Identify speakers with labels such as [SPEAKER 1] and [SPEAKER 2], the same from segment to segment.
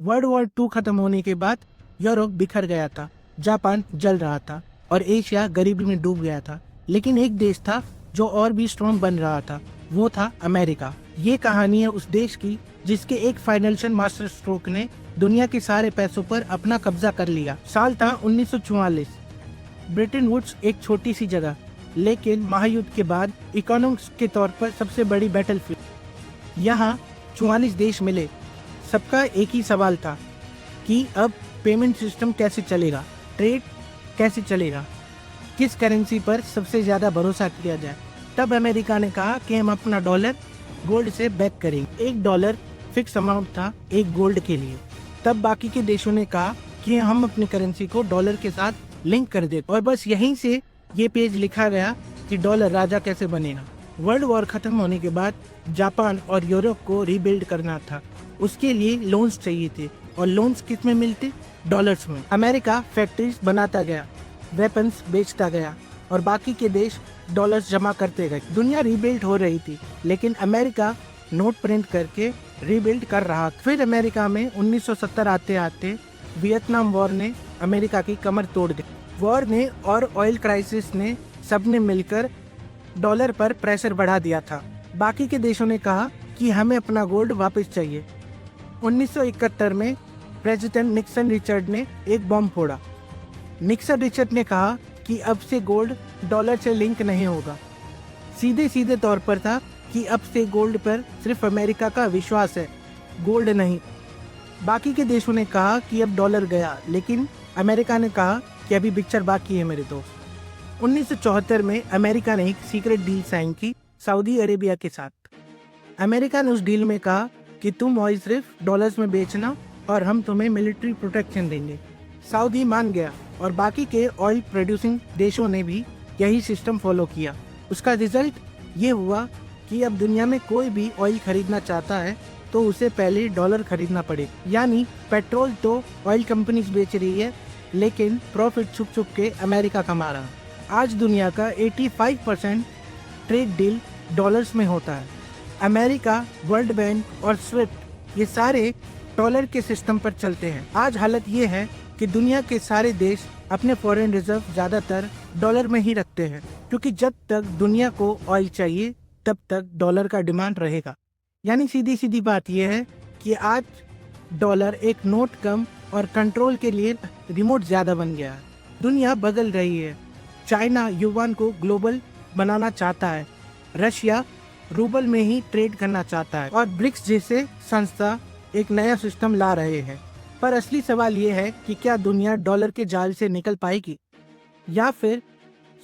[SPEAKER 1] World war 2 खत्म होने के बाद यूरोप बिखर गया था, जापान जल रहा था और एशिया गरीबी में डूब गया था। लेकिन एक देश था जो और भी स्ट्रॉन्ग बन रहा था, वो था अमेरिका। ये कहानी है उस देश की जिसके एक फाइनेंशियल मास्टर स्ट्रोक ने दुनिया के सारे पैसों पर अपना कब्जा कर लिया। साल था 1944। ब्रिटेन वुड्स एक छोटी सी जगह, लेकिन महायुद्ध के बाद इकोनॉमिक्स के तौर पर सबसे बड़ी बैटलफील्ड। यहाँ 44 देश मिले। सबका एक ही सवाल था कि अब पेमेंट सिस्टम कैसे चलेगा, ट्रेड कैसे चलेगा, किस करेंसी पर सबसे ज़्यादा भरोसा किया जाए। तब अमेरिका ने कहा कि हम अपना डॉलर गोल्ड से बैक करेंगे। $1 फिक्स अमाउंट था एक गोल्ड के लिए। तब बाकी के देशों ने कहा कि हम अपनी करेंसी को डॉलर के साथ लिंक कर देते, और बस यहीं से ये पेज लिखा गया कि डॉलर राजा कैसे बनेगा। वर्ल्ड वॉर खत्म होने के बाद जापान और यूरोप को रीबिल्ड करना था। उसके लिए लोन्स चाहिए थे, और लोन्स किस में मिलते? डॉलर्स में। अमेरिका फैक्ट्रीज बनाता गया, वेपन्स बेचता गया, और बाकी के देश डॉलर्स जमा करते गए। दुनिया रीबिल्ड हो रही थी, लेकिन अमेरिका नोट प्रिंट करके रीबिल्ड कर रहा। फिर अमेरिका में 1970 आते आते वियतनाम वॉर ने अमेरिका की कमर तोड़ दी। वॉर ने और ऑयल क्राइसिस ने सबने मिलकर डॉलर पर प्रेशर बढ़ा दिया था। बाकी के देशों ने कहा कि हमें अपना गोल्ड वापस चाहिए। 1971 में प्रेसिडेंट निक्सन रिचर्ड ने एक बॉम्ब फोड़ा। निक्सन रिचर्ड ने कहा कि अब से गोल्ड डॉलर से लिंक नहीं होगा। सीधे तौर पर था कि अब से गोल्ड पर सिर्फ अमेरिका का विश्वास है, गोल्ड नहीं। बाकी के देशों ने कहा कि अब डॉलर गया, लेकिन अमेरिका ने कहा कि अभी पिक्चर बाकी है मेरे दोस्त। 1974 में अमेरिका ने एक सीक्रेट डील साइन की सऊदी अरेबिया के साथ। अमेरिका ने उस डील में कहा कि तुम ऑयल सिर्फ डॉलर्स में बेचना और हम तुम्हें मिलिट्री प्रोटेक्शन देंगे। सऊदी मान गया, और बाकी के ऑयल प्रोड्यूसिंग देशों ने भी यही सिस्टम फॉलो किया। उसका रिजल्ट ये हुआ कि अब दुनिया में कोई भी ऑयल खरीदना चाहता है तो उसे पहले डॉलर खरीदना पड़े। यानी पेट्रोल तो ऑयल कंपनीज बेच रही है, लेकिन प्रॉफिट छुप छुप के अमेरिका कमा रहा। आज दुनिया का 85% ट्रेड डील डॉलर्स में होता है। अमेरिका, वर्ल्ड बैंक और स्विफ्ट ये सारे डॉलर के सिस्टम पर चलते हैं। आज हालत ये है कि दुनिया के सारे देश अपने फॉरेन रिजर्व ज़्यादातर डॉलर में ही रखते हैं, क्योंकि जब तक दुनिया को ऑयल चाहिए तब तक डॉलर का डिमांड रहेगा। यानी सीधी बात यह है कि आज डॉलर एक नोट कम और कंट्रोल के लिए रिमोट ज़्यादा बन गया है। दुनिया बदल रही है। चाइना युआन को ग्लोबल बनाना चाहता है, रशिया रूबल में ही ट्रेड करना चाहता है, और ब्रिक्स जैसे संस्था एक नया सिस्टम ला रहे हैं। पर असली सवाल ये है कि क्या दुनिया डॉलर के जाल से निकल पाएगी, या फिर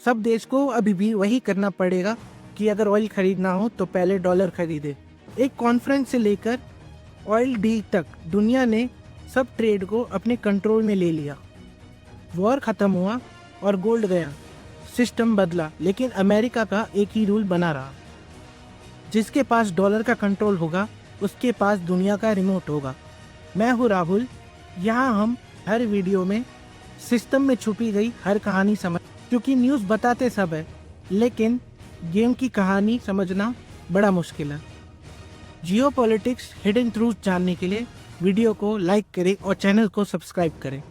[SPEAKER 1] सब देश को अभी भी वही करना पड़ेगा कि अगर ऑयल खरीदना हो तो पहले डॉलर खरीदे। एक कॉन्फ्रेंस से लेकर ऑयल डील तक दुनिया ने सब ट्रेड को अपने कंट्रोल में ले लिया। वॉर खत्म हुआ और गोल्ड गया, सिस्टम बदला, लेकिन अमेरिका का एक ही रूल बना रहा। जिसके पास डॉलर का कंट्रोल होगा उसके पास दुनिया का रिमोट होगा। मैं हूँ राहुल। यहाँ हम हर वीडियो में सिस्टम में छुपी गई हर कहानी समझ, क्योंकि न्यूज़ बताते सब है, लेकिन गेम की कहानी समझना बड़ा मुश्किल है। जियोपॉलिटिक्स हिडन ट्रूथ जानने के लिए वीडियो को लाइक करें और चैनल को सब्सक्राइब करें।